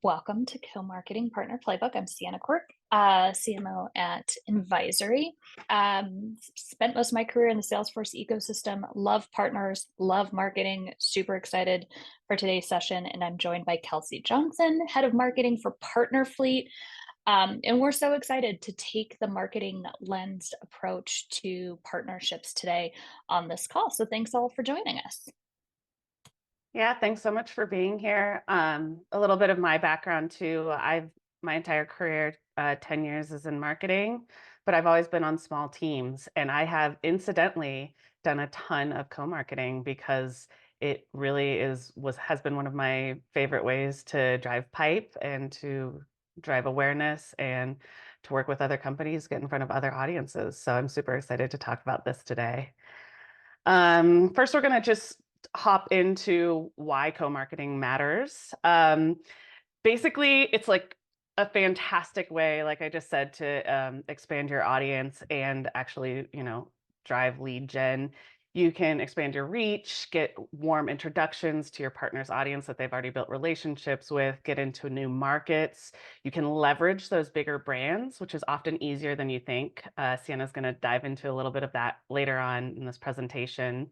Welcome to Co-Marketing Partner Playbook. I'm Sienna Quirk, CMO at Invisory. Spent most of my career in the Salesforce ecosystem. Love partners, love marketing. Super excited for today's session. And I'm joined by Kelsey Johnson, Head of Marketing for Partner Fleet. And we're so excited to take the marketing lens approach to partnerships today on this call. So thanks all for joining us. Yeah, thanks so much for being here. A little bit of my background too. My entire career, 10 years is in marketing, but I've always been on small teams, and I have incidentally done a ton of co-marketing because it really has been one of my favorite ways to drive pipe and to drive awareness and to work with other companies, get in front of other audiences. So I'm super excited to talk about this today. First, we're going to just hop into why co-marketing matters. Basically, it's like a fantastic way, like I just said, to expand your audience and actually, drive lead gen. You can expand your reach, get warm introductions to your partner's audience that they've already built relationships with, get into new markets. You can leverage those bigger brands, which is often easier than you think. Sienna's going to dive into a little bit of that later on in this presentation.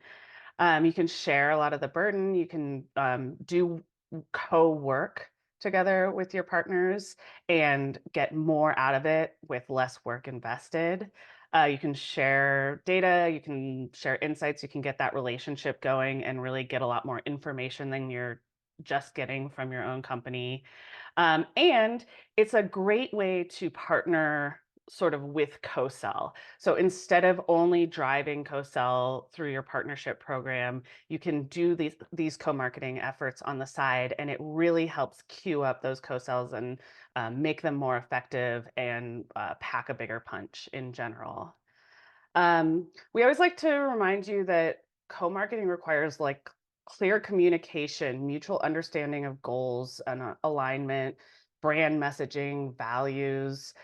You can share a lot of the burden. You can do co-work together with your partners and get more out of it with less work invested. You can share data, you can share insights, you can get that relationship going and really get a lot more information than you're just getting from your own company. And it's a great way to partner sort of with co-sell. So instead of only driving co-sell through your partnership program, you can do these co-marketing efforts on the side, and it really helps queue up those co-sells and make them more effective and pack a bigger punch in general. We always like to remind you that co-marketing requires like clear communication, mutual understanding of goals and alignment, brand messaging, values.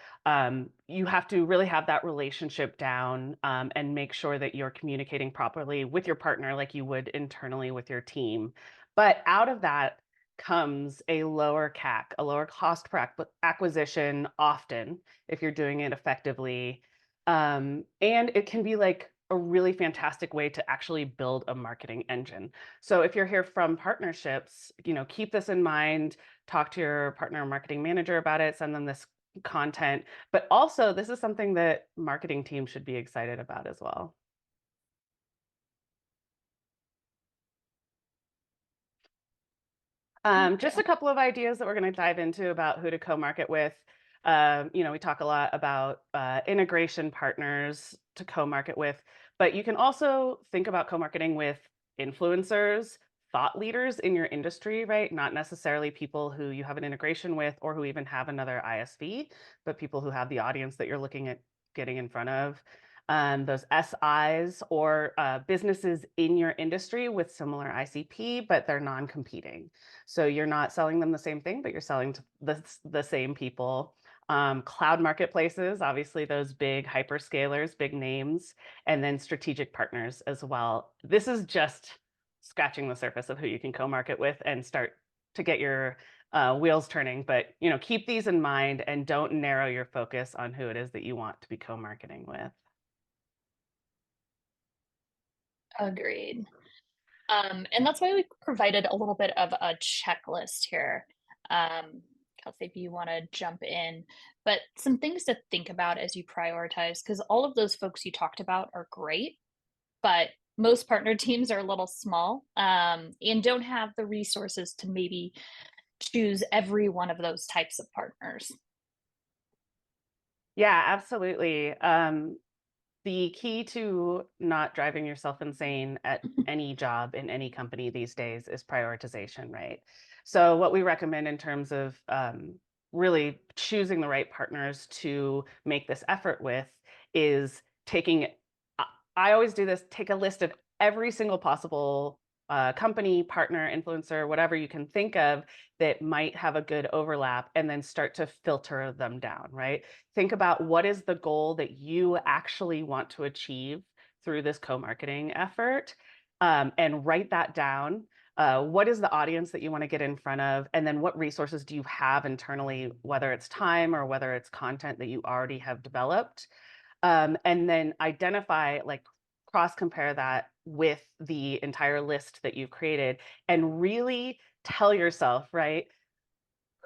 You have to really have that relationship down and make sure that you're communicating properly with your partner like you would internally with your team. But out of that comes a lower CAC, a lower cost per acquisition often if you're doing it effectively. And it can be like a really fantastic way to actually build a marketing engine. So if you're here from partnerships, keep this in mind, talk to your partner marketing manager about it, send them this content. But also, this is something that marketing teams should be excited about as well. Just a couple of ideas that we're going to dive into about who to co-market with. We talk a lot about integration partners to co-market with, but you can also think about co-marketing with influencers, thought leaders in your industry, right? Not necessarily people who you have an integration with or who even have another ISV, but people who have the audience that you're looking at getting in front of. Those SIs or businesses in your industry with similar ICP, but they're non-competing. So you're not selling them the same thing, but you're selling to the same people. Cloud marketplaces, obviously those big hyperscalers, big names, and then strategic partners as well. This is just scratching the surface of who you can co-market with and start to get your wheels turning. But keep these in mind and don't narrow your focus on who it is that you want to be co-marketing with. Agreed. And that's why we provided a little bit of a checklist here. Kelsey, if you want to jump in, but some things to think about as you prioritize, because all of those folks you talked about are great, but most partner teams are a little small and don't have the resources to maybe choose every one of those types of partners. Yeah, absolutely. The key to not driving yourself insane at any job in any company these days is prioritization, right? So what we recommend in terms of really choosing the right partners to make this effort with is I always do this, take a list of every single possible company, partner, influencer, whatever you can think of that might have a good overlap, and then start to filter them down, right? Think about what is the goal that you actually want to achieve through this co-marketing effort, and write that down. What is the audience that you want to get in front of? And then what resources do you have internally, whether it's time or whether it's content that you already have developed? And then identify, like, cross compare that with the entire list that you've created and really tell yourself, right?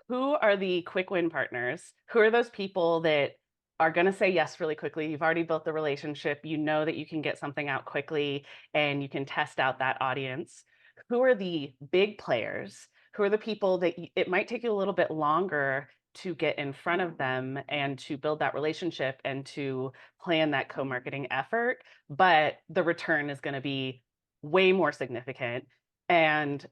Who are the quick win partners? Who are those people that are going to say yes really quickly? You've already built the relationship. You know that you can get something out quickly and you can test out that audience. Who are the big players? Who are the people that it might take you a little bit longer to get in front of them and to build that relationship and to plan that co-marketing effort, but the return is going to be way more significant. And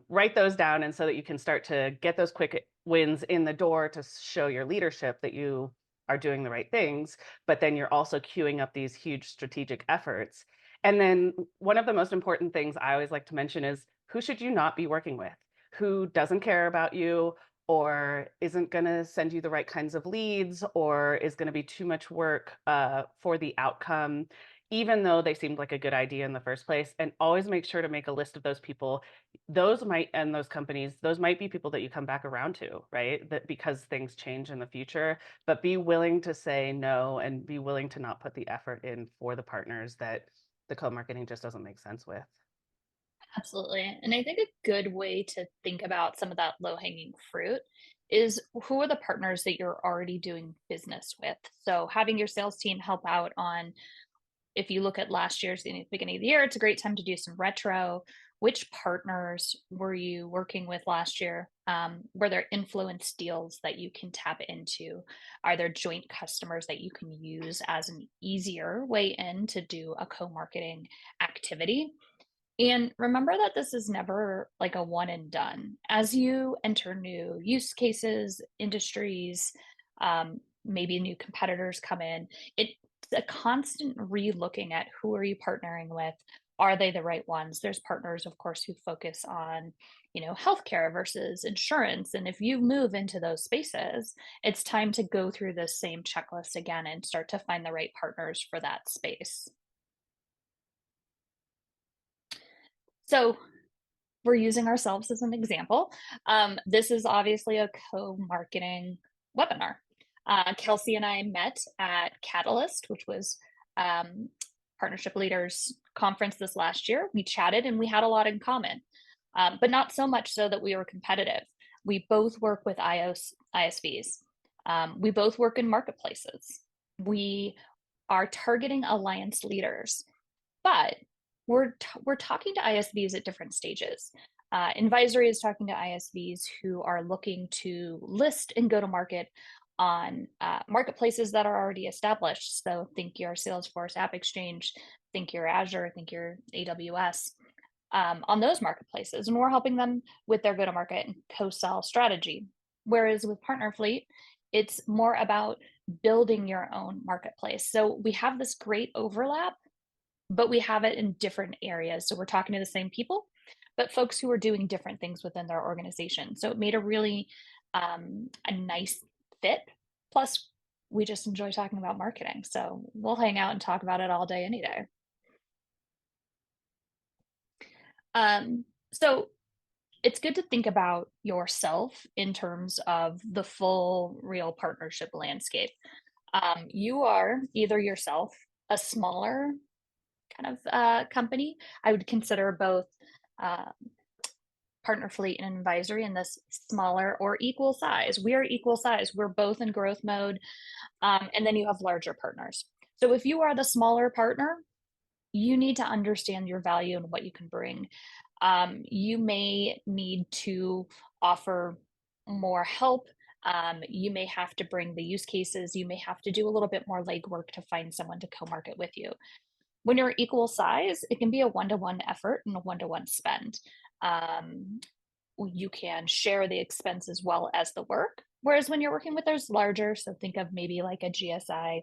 write those down, and so that you can start to get those quick wins in the door to show your leadership that you are doing the right things, but then you're also queuing up these huge strategic efforts. And then one of the most important things I always like to mention is, who should you not be working with? Who doesn't care about you, or isn't going to send you the right kinds of leads, or is going to be too much work for the outcome, even though they seemed like a good idea in the first place. And always make sure to make a list of those people. Those might, and those companies, those might be people that you come back around to, right? That because things change in the future, but be willing to say no and be willing to not put the effort in for the partners that the co-marketing just doesn't make sense with. Absolutely. And I think a good way to think about some of that low hanging fruit is, who are the partners that you're already doing business with? So having your sales team help out on, if you look at last year's, the beginning of the year, it's a great time to do some retro. Which partners were you working with last year? Were there influence deals that you can tap into? Are there joint customers that you can use as an easier way in to do a co-marketing activity? And remember that this is never like a one and done. As you enter new use cases, industries, maybe new competitors come in, it's a constant re-looking at, who are you partnering with? Are they the right ones? There's partners, of course, who focus on, healthcare versus insurance. And if you move into those spaces, it's time to go through this same checklist again and start to find the right partners for that space. So we're using ourselves as an example. This is obviously a co-marketing webinar. Kelsey and I met at Catalyst, which was Partnership Leaders Conference this last year. We chatted and we had a lot in common, but not so much so that we were competitive. We both work with ISVs. We both work in marketplaces. We are targeting alliance leaders, but we're talking to ISVs at different stages. Invisory is talking to ISVs who are looking to list and go to market on marketplaces that are already established. So think your Salesforce App Exchange, think your Azure, think your AWS, on those marketplaces. And we're helping them with their go-to-market and co-sell strategy. Whereas with Partner Fleet, it's more about building your own marketplace. So we have this great overlap, but we have it in different areas. So we're talking to the same people, but folks who are doing different things within their organization. So it made a really a nice fit. Plus, we just enjoy talking about marketing. So we'll hang out and talk about it all day, any day. So it's good to think about yourself in terms of the full real partnership landscape. You are either yourself a smaller kind of company. I would consider both Partner Fleet and Invisory in this smaller or equal size. We are equal size. We're both in growth mode. And then you have larger partners. So if you are the smaller partner, you need to understand your value and what you can bring. You may need to offer more help. You may have to bring the use cases. You may have to do a little bit more legwork to find someone to co-market with you. When you're equal size, it can be a one-to-one effort and a one-to-one spend. You can share the expense as well as the work. Whereas when you're working with those larger, so think of maybe like a GSI,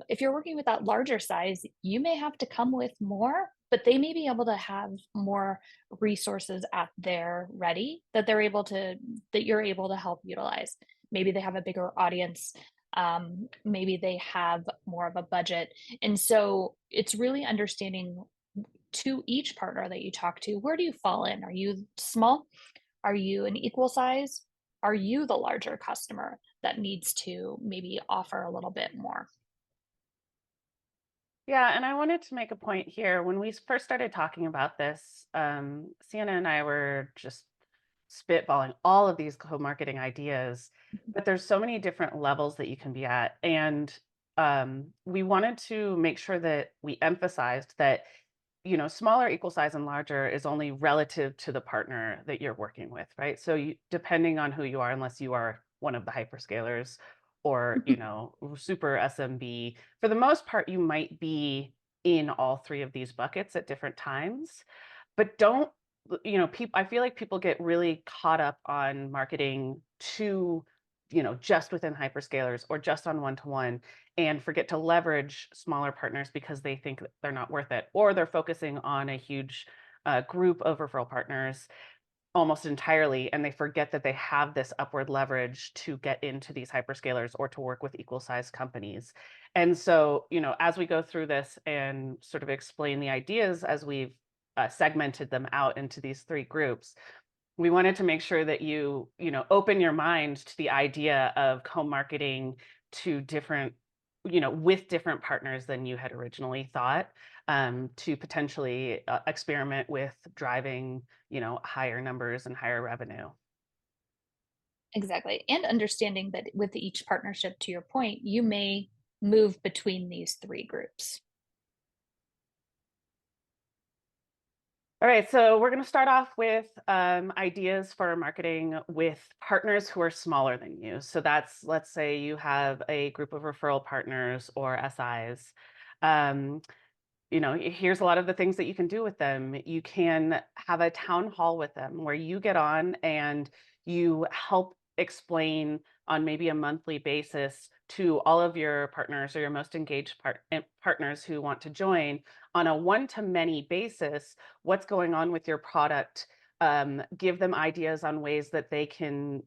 if you're working with that larger size, you may have to come with more, but they may be able to have more resources at their ready that you're able to help utilize. Maybe they have a bigger audience. Maybe they have more of a budget. And so it's really understanding to each partner that you talk to, where do you fall in? Are you small? Are you an equal size? Are you the larger customer that needs to maybe offer a little bit more? Yeah, and I wanted to make a point here. When we first started talking about this, Sienna and I were just spitballing all of these co-marketing ideas, but there's so many different levels that you can be at. And we wanted to make sure that we emphasized that, smaller, equal size, and larger is only relative to the partner that you're working with, right? So depending on who you are, unless you are one of the hyperscalers or, super SMB, for the most part, you might be in all three of these buckets at different times. But don't, people, I feel like people get really caught up on marketing to, just within hyperscalers or just on one-to-one and forget to leverage smaller partners because they think that they're not worth it, or they're focusing on a huge group of referral partners almost entirely, and they forget that they have this upward leverage to get into these hyperscalers or to work with equal sized companies. And so, as we go through this and sort of explain the ideas as we've segmented them out into these three groups, we wanted to make sure that open your mind to the idea of co-marketing to different, with different partners than you had originally thought, to potentially experiment with driving, higher numbers and higher revenue. Exactly. And understanding that with each partnership, to your point, you may move between these three groups. All right, so we're going to start off with ideas for marketing with partners who are smaller than you. So let's say you have a group of referral partners or SIs. Um, here's a lot of the things that you can do with them. You can have a town hall with them where you get on and you help explain on maybe a monthly basis to all of your partners or your most engaged partners who want to join on a one-to-many basis what's going on with your product. Give them ideas on ways that they can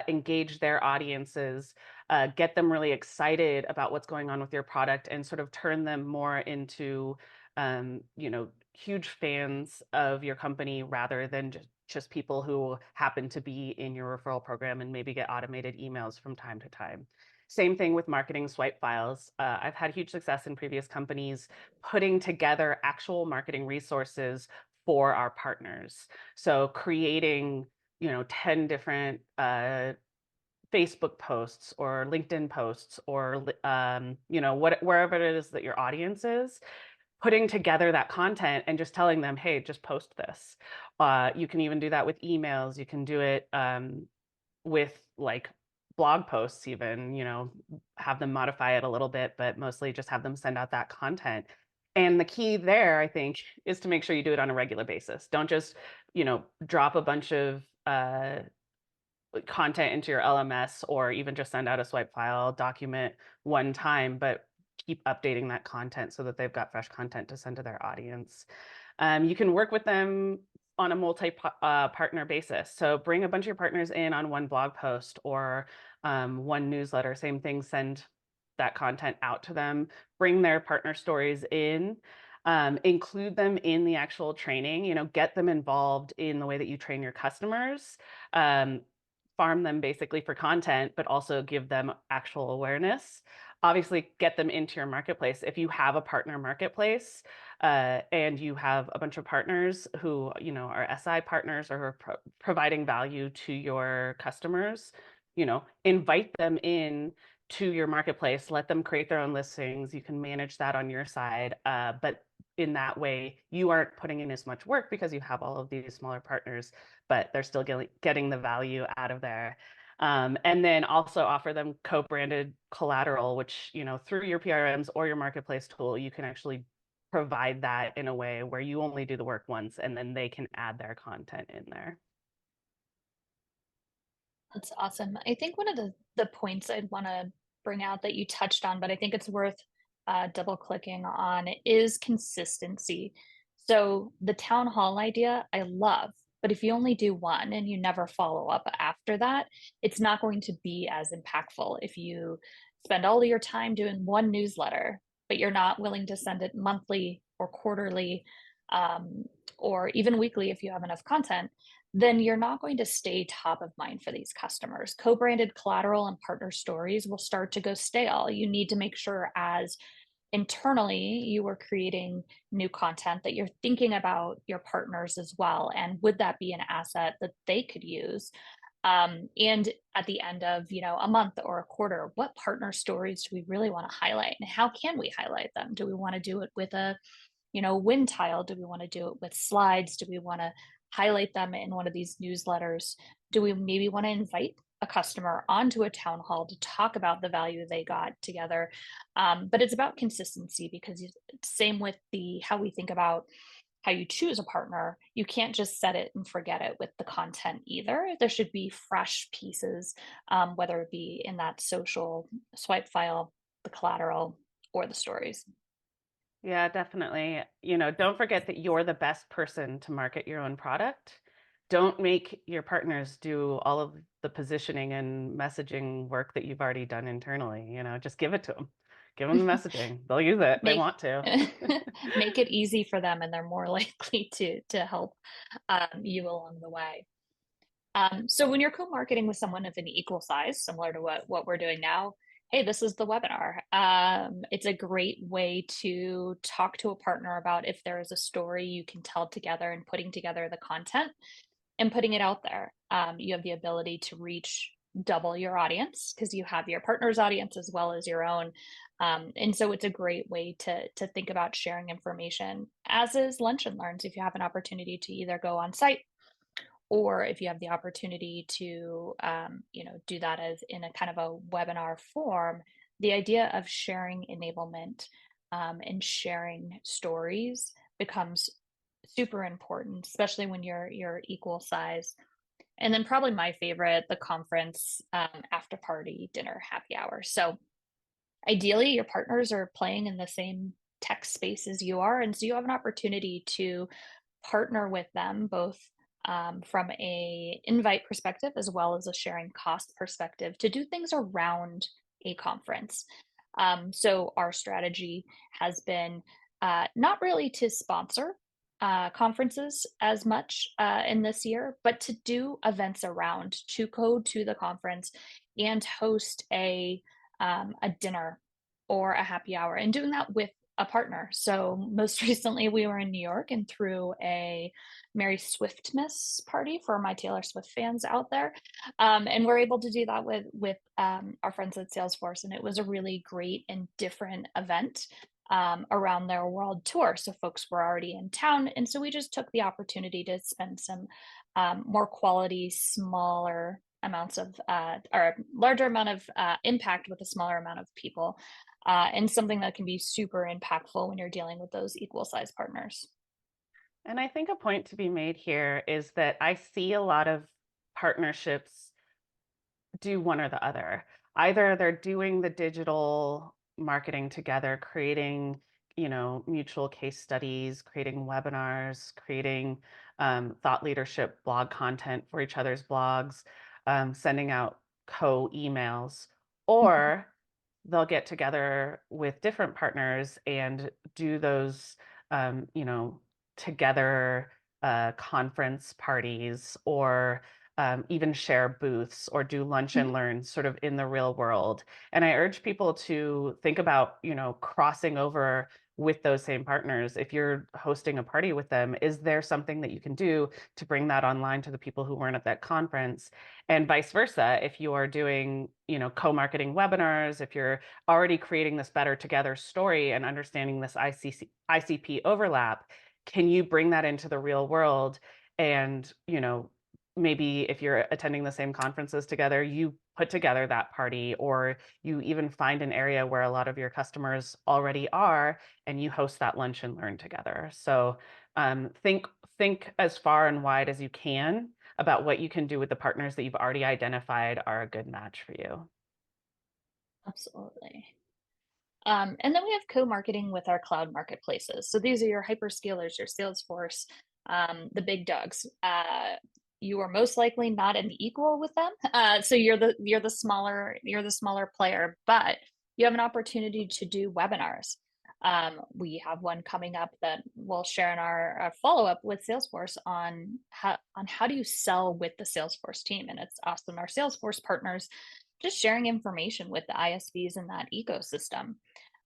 engage their audiences, get them really excited about what's going on with your product, and sort of turn them more into, huge fans of your company rather than just people who happen to be in your referral program and maybe get automated emails from time to time. Same thing with marketing swipe files. I've had huge success in previous companies putting together actual marketing resources for our partners. So creating, 10 different Facebook posts or LinkedIn posts or wherever it is that your audience is, putting together that content and just telling them, hey, just post this. You can even do that with emails. You can do it with like blog posts, even, have them modify it a little bit, but mostly just have them send out that content. And the key there, I think, is to make sure you do it on a regular basis. Don't just, drop a bunch of content into your LMS or even just send out a swipe file document one time, but keep updating that content so that they've got fresh content to send to their audience. You can work with them on a multi-partner basis. So bring a bunch of your partners in on one blog post or one newsletter, same thing, send that content out to them, bring their partner stories in, include them in the actual training, get them involved in the way that you train your customers. Farm them basically for content, but also give them actual awareness. Obviously, get them into your marketplace. If you have a partner marketplace and you have a bunch of partners who, are SI partners or who are providing value to your customers, invite them in to your marketplace. Let them create their own listings. You can manage that on your side, but in that way, you aren't putting in as much work because you have all of these smaller partners, but they're still getting the value out of there. And then also offer them co-branded collateral, which, through your PRMs or your marketplace tool, you can actually provide that in a way where you only do the work once and then they can add their content in there. That's awesome. I think one of the points I'd want to bring out that you touched on, but I think it's worth double clicking on is consistency. So the town hall idea, I love, but if you only do one and you never follow up after that, it's not going to be as impactful. If you spend all of your time doing one newsletter, but you're not willing to send it monthly or quarterly, um, or even weekly if you have enough content, then you're not going to stay top of mind for these customers. Co-branded collateral and partner stories will start to go stale. You need to make sure as internally you are creating new content that you're thinking about your partners as well, and would that be an asset that they could use, and at the end of a month or a quarter, what partner stories do we really want to highlight, and how can we highlight them? Do we want to do it with a win tile? Do we want to do it with slides? Do we want to highlight them in one of these newsletters? Do we maybe want to invite a customer onto a town hall to talk about the value they got together? But it's about consistency, because same with the how we think about how you choose a partner. You can't just set it and forget it with the content either. There should be fresh pieces, whether it be in that social swipe file, the collateral, or the stories. Yeah, definitely. Don't forget that you're the best person to market your own product. Don't make your partners do all of the positioning and messaging work that you've already done internally. Just give it to them. Give them the messaging. They'll use it. They make want to. make it easy for them, and they're more likely to help you along the way. So when you're co-marketing with someone of an equal size, similar to what we're doing now, hey, this is the webinar. It's a great way to talk to a partner about if there is a story you can tell together, and putting together the content and putting it out there. You have the ability to reach double your audience, because you have your partner's audience as well as your own. And so it's a great way to think about sharing information, as is lunch and learns. If you have an opportunity to either go on site, or if you have the opportunity to do that as in a kind of a webinar form, the idea of sharing enablement, and sharing stories becomes super important, especially when you're equal size. And then probably my favorite, the conference after party dinner happy hour. So ideally your partners are playing in the same tech space as you are, and so you have an opportunity to partner with them both, from a invite perspective as well as a sharing cost perspective, to do things around a conference. So our strategy has been not really to sponsor conferences as much in this year, but to do events around, to go to the conference and host a dinner or a happy hour, and doing that with a partner. So most recently we were in New York and threw a Merry Swiftmas party for my Taylor Swift fans out there. And we're able to do that with our friends at Salesforce. And it was a really great and different event around their world tour. So folks were already in town. And so we just took the opportunity to spend some more quality, smaller amounts of, or larger amount of impact with a smaller amount of people. And something that can be super impactful when you're dealing with those equal size partners. And I think a point to be made here is that I see a lot of partnerships do one or the other. Either they're doing the digital marketing together, creating, mutual case studies, creating webinars, creating thought leadership blog content for each other's blogs, sending out co-emails, Mhm. or they'll get together with different partners and do those, together conference parties, or even share booths, or do lunch and Mhm. learn sort of in the real world. And I urge people to think about, crossing over with those same partners. If you're hosting a party with them, is there something that you can do to bring that online to the people who weren't at that conference? And vice versa, if you are doing, co-marketing webinars, if you're already creating this better together story and understanding this ICP overlap, can you bring that into the real world? And, maybe if you're attending the same conferences together, you put together that party, or you even find an area where a lot of your customers already are, and you host that lunch and learn together. So think as far and wide as you can about what you can do with the partners that you've already identified are a good match for you. Absolutely. And then we have co-marketing with our cloud marketplaces. So these are your hyperscalers, your Salesforce, the big dogs. You are most likely not an equal with them. So you're the smaller player, but you have an opportunity to do webinars. We have one coming up that we'll share in our follow-up with Salesforce on how do you sell with the Salesforce team. And it's us and our Salesforce partners just sharing information with the ISVs in that ecosystem.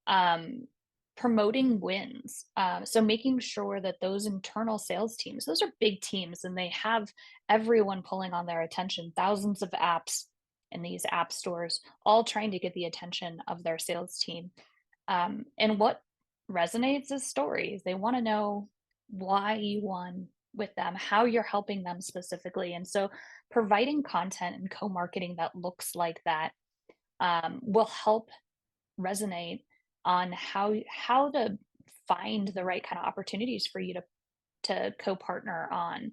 Um, Promoting wins. So making sure that those internal sales teams, those are big teams and they have everyone pulling on their attention, thousands of apps in these app stores, all trying to get the attention of their sales team. And what resonates is stories. They want to know why you won with them, how you're helping them specifically. And so providing content and co-marketing that looks like that will help resonate on how to find the right kind of opportunities for you to co-partner on,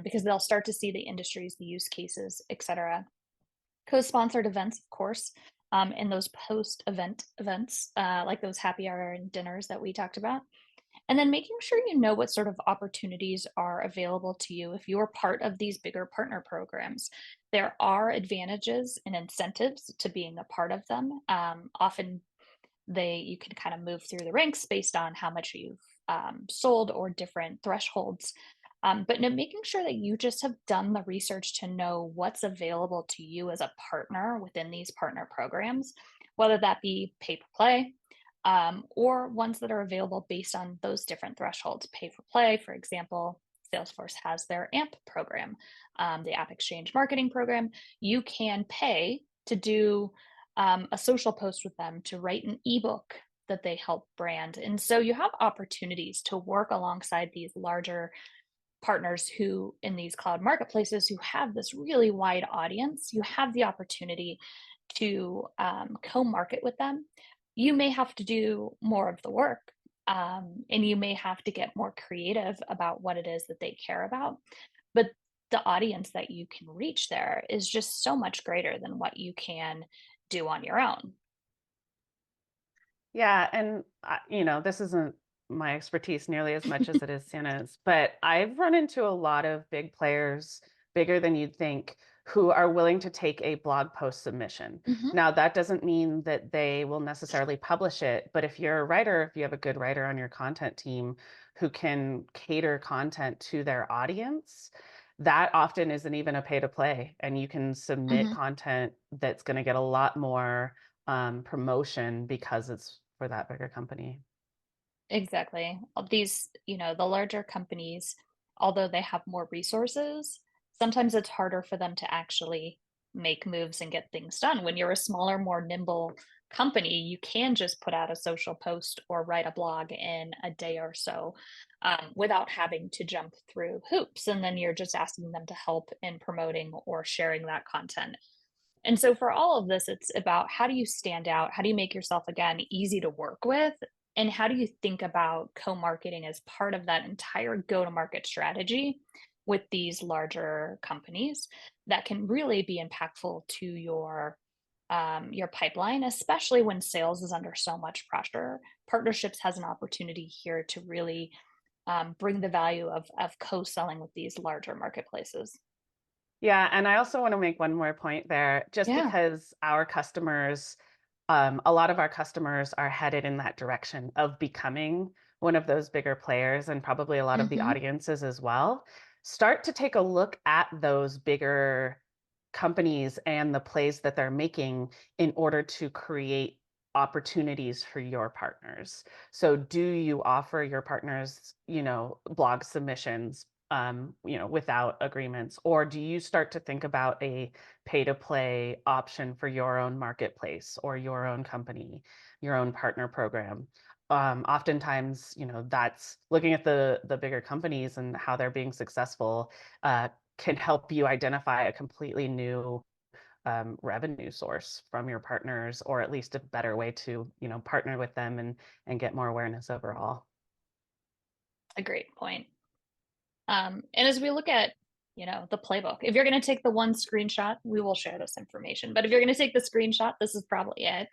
because they'll start to see the industries, the use cases, etc. Co-sponsored events, of course, and those post-event events, like those happy hour and dinners that we talked about. And then making sure you know what sort of opportunities are available to you if you're part of these bigger partner programs. There are advantages and incentives to being a part of them. Often you can kind of move through the ranks based on how much you've sold or different thresholds. But no, making sure that you just have done the research to know what's available to you as a partner within these partner programs, whether that be pay for play, or ones that are available based on those different thresholds. Pay for play, for example, Salesforce has their AMP program, the App Exchange Marketing Program. You can pay to do a social post with them, to write an ebook that they help brand. And so you have opportunities to work alongside these larger partners who in these cloud marketplaces who have this really wide audience. You have the opportunity to co-market with them. You may have to do more of the work, and you may have to get more creative about what it is that they care about, but the audience that you can reach there is just so much greater than what you can do on your own. Yeah, and this isn't my expertise nearly as much as it is Sienna's, but I've run into a lot of big players, bigger than you'd think, who are willing to take a blog post submission. Mhm. Now, that doesn't mean that they will necessarily publish it, but if you're a writer, if you have a good writer on your content team who can cater content to their audience, that often isn't even a pay to play, and you can submit Mhm. content that's going to get a lot more promotion because it's for that bigger company. Exactly. These, the larger companies, although they have more resources, sometimes it's harder for them to actually make moves and get things done. When you're a smaller, more nimble company, you can just put out a social post or write a blog in a day or so, without having to jump through hoops. And then you're just asking them to help in promoting or sharing that content. And so for all of this, it's about how do you stand out? How do you make yourself, again, easy to work with? And how do you think about co-marketing as part of that entire go-to-market strategy with these larger companies that can really be impactful to your pipeline, especially when sales is under so much pressure. Partnerships has an opportunity here to really bring the value of co-selling with these larger marketplaces. Yeah, and I also want to make one more point there, just Yeah. because our customers, a lot of our customers are headed in that direction of becoming one of those bigger players, and probably a lot of the Hmm. audiences as well. Start to take a look at those bigger companies and the plays that they're making in order to create opportunities for your partners. So do you offer your partners, blog submissions, without agreements? Or do you start to think about a pay to play option for your own marketplace or your own company, your own partner program? Oftentimes, that's looking at the bigger companies and how they're being successful, can help you identify a completely new revenue source from your partners, or at least a better way to, partner with them and get more awareness overall. A great point. And as we look at, the playbook, if you're going to take the one screenshot, we will share this information. But if you're going to take the screenshot, this is probably it.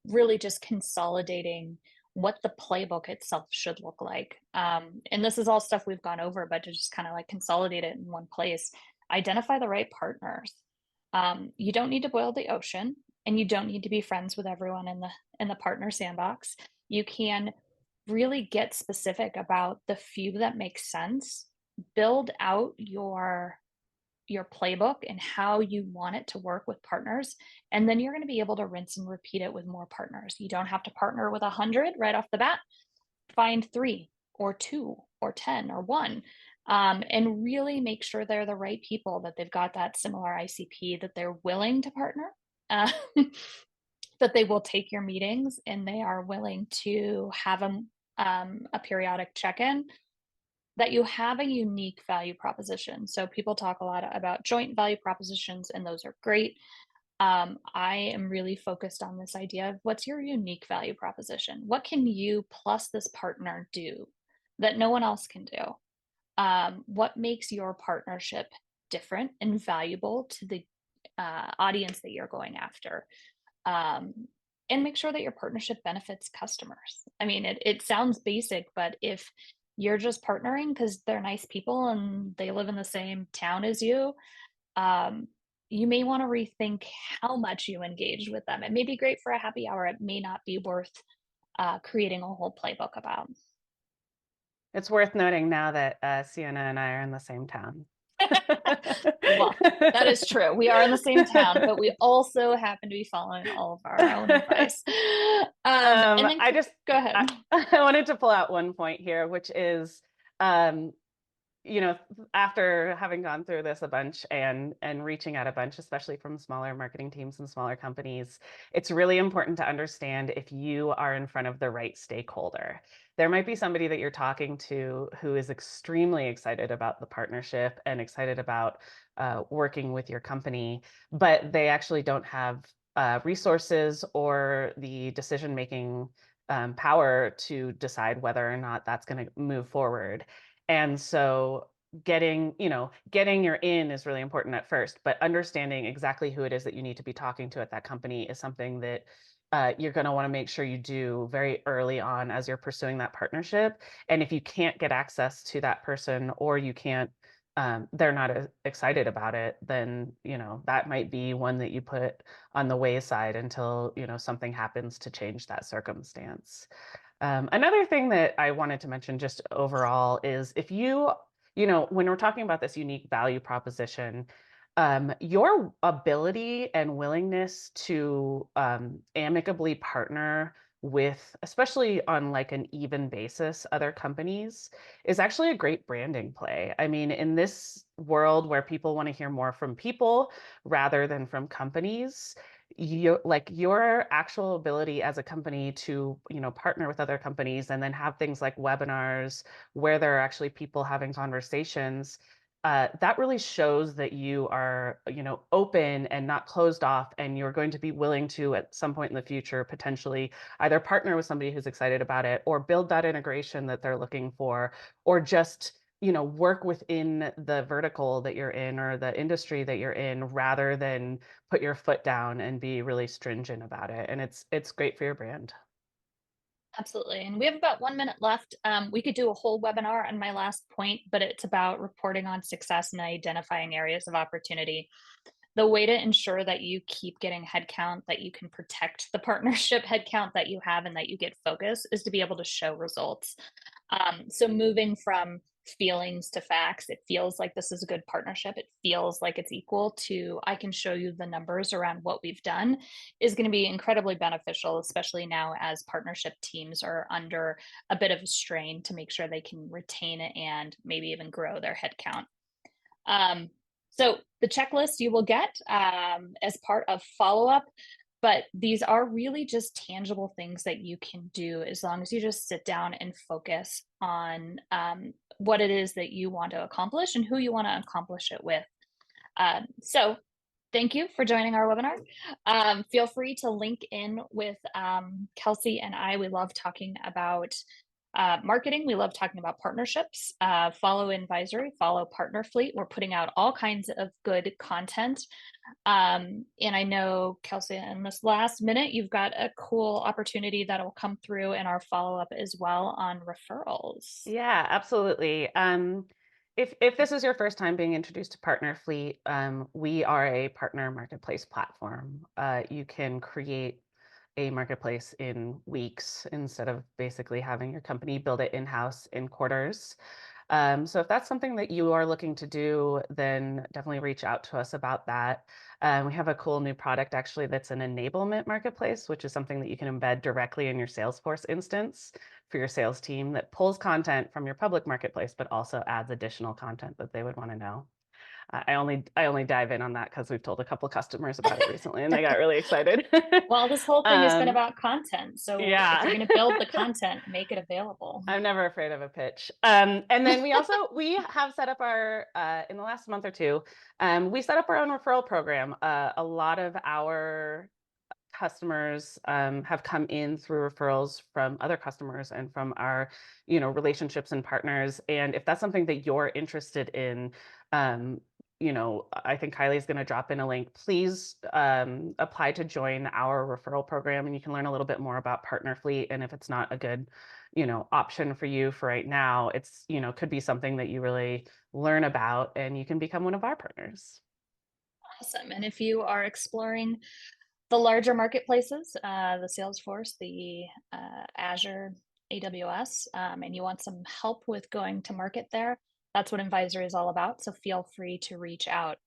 Really just consolidating what the playbook itself should look like. And this is all stuff we've gone over, but to just kind of like consolidate it in one place, identify the right partners. You don't need to boil the ocean, and you don't need to be friends with everyone in the partner sandbox. You can really get specific about the few that make sense, build out your playbook and how you want it to work with partners, and then you're going to be able to rinse and repeat it with more partners. You don't have to partner with 100 right off the bat. Find 3 or 2 or 10 or 1, and really make sure they're the right people, that they've got that similar ICP, that they're willing to partner, uh, that they will take your meetings and they are willing to have a periodic check-in, that you have a unique value proposition. So people talk a lot about joint value propositions, and those are great. I am really focused on this idea of what's your unique value proposition? What can you plus this partner do that no one else can do? What makes your partnership different and valuable to the audience that you're going after? Um, and make sure that your partnership benefits customers. I mean, it sounds basic, but if you're just partnering because they're nice people and they live in the same town as you, um, you may want to rethink how much you engage with them. It may be great for a happy hour. It may not be worth creating a whole playbook about. It's worth noting now that Sienna and I are in the same town. Well, that is true. We are in the same town, but we also happen to be following all of our own advice. And then I just go ahead. I wanted to pull out one point here, which is um, you know, after having gone through this a bunch and reaching out a bunch, especially from smaller marketing teams and smaller companies, it's really important to understand if you are in front of the right stakeholder. There might be somebody that you're talking to who is extremely excited about the partnership and excited about working with your company, but they actually don't have resources or the decision-making power to decide whether or not that's going to move forward. And so getting your in is really important at first, but understanding exactly who it is that you need to be talking to at that company is something that you're going to want to make sure you do very early on as you're pursuing that partnership. And if you can't get access to that person, or you can't, they're not excited about it, then, that might be one that you put on the wayside until, something happens to change that circumstance. Another thing that I wanted to mention just overall is if when we're talking about this unique value proposition, your ability and willingness to amicably partner with, especially on like an even basis, other companies is actually a great branding play. I mean, in this world where people want to hear more from people rather than from companies, your actual ability as a company to partner with other companies and then have things like webinars where there are actually people having conversations, that really shows that you are open and not closed off, and you're going to be willing to at some point in the future potentially either partner with somebody who's excited about it, or build that integration that they're looking for, or just work within the vertical that you're in or the industry that you're in, rather than put your foot down and be really stringent about it. And it's great for your brand. Absolutely. And we have about 1 minute left. We could do a whole webinar on my last point, but it's about reporting on success and identifying areas of opportunity. The way to ensure that you keep getting headcount, that you can protect the partnership headcount that you have, and that you get focus, is to be able to show results. So moving from feelings to facts, it feels like this is a good partnership. It feels like it's equal to, I can show you the numbers around what we've done, is going to be incredibly beneficial, especially now as partnership teams are under a bit of a strain to make sure they can retain it and maybe even grow their headcount. So the checklist you will get as part of follow-up, but these are really just tangible things that you can do as long as you just sit down and focus on what it is that you want to accomplish and who you want to accomplish it with. So thank you for joining our webinar. Feel free to link in with Kelsey and I. We love talking about marketing. We love talking about partnerships. Follow Invisory, follow Partner Fleet. We're putting out all kinds of good content. And I know, Kelsey, in this last minute, you've got a cool opportunity that will come through in our follow-up as well on referrals. Yeah, absolutely. If this is your first time being introduced to Partner Fleet, we are a partner marketplace platform. You can create a marketplace in weeks instead of basically having your company build it in-house in quarters. So if that's something that you are looking to do, then definitely reach out to us about that. We have a cool new product actually that's an enablement marketplace, which is something that you can embed directly in your Salesforce instance for your sales team that pulls content from your public marketplace, but also adds additional content that they would want to know. I only dive in on that because we've told a couple customers about it recently and they got really excited. Well, this whole thing has been um, about content. So if you're yeah. going to build the content, make it available. I'm never afraid of a pitch. And then we have set up our in the last month or two, we set up our own referral program. A lot of our customers have come in through referrals from other customers and from our, relationships and partners. And if that's something that you're interested in, um, I think Kylie's going to drop in a link. Please apply to join our referral program, and you can learn a little bit more about Partner Fleet. And if it's not a good, option for you for right now, it's, could be something that you really learn about, and you can become one of our partners. Awesome. And if you are exploring the larger marketplaces, the Salesforce, the Azure, AWS, and you want some help with going to market there, that's what Invisory is all about. So feel free to reach out.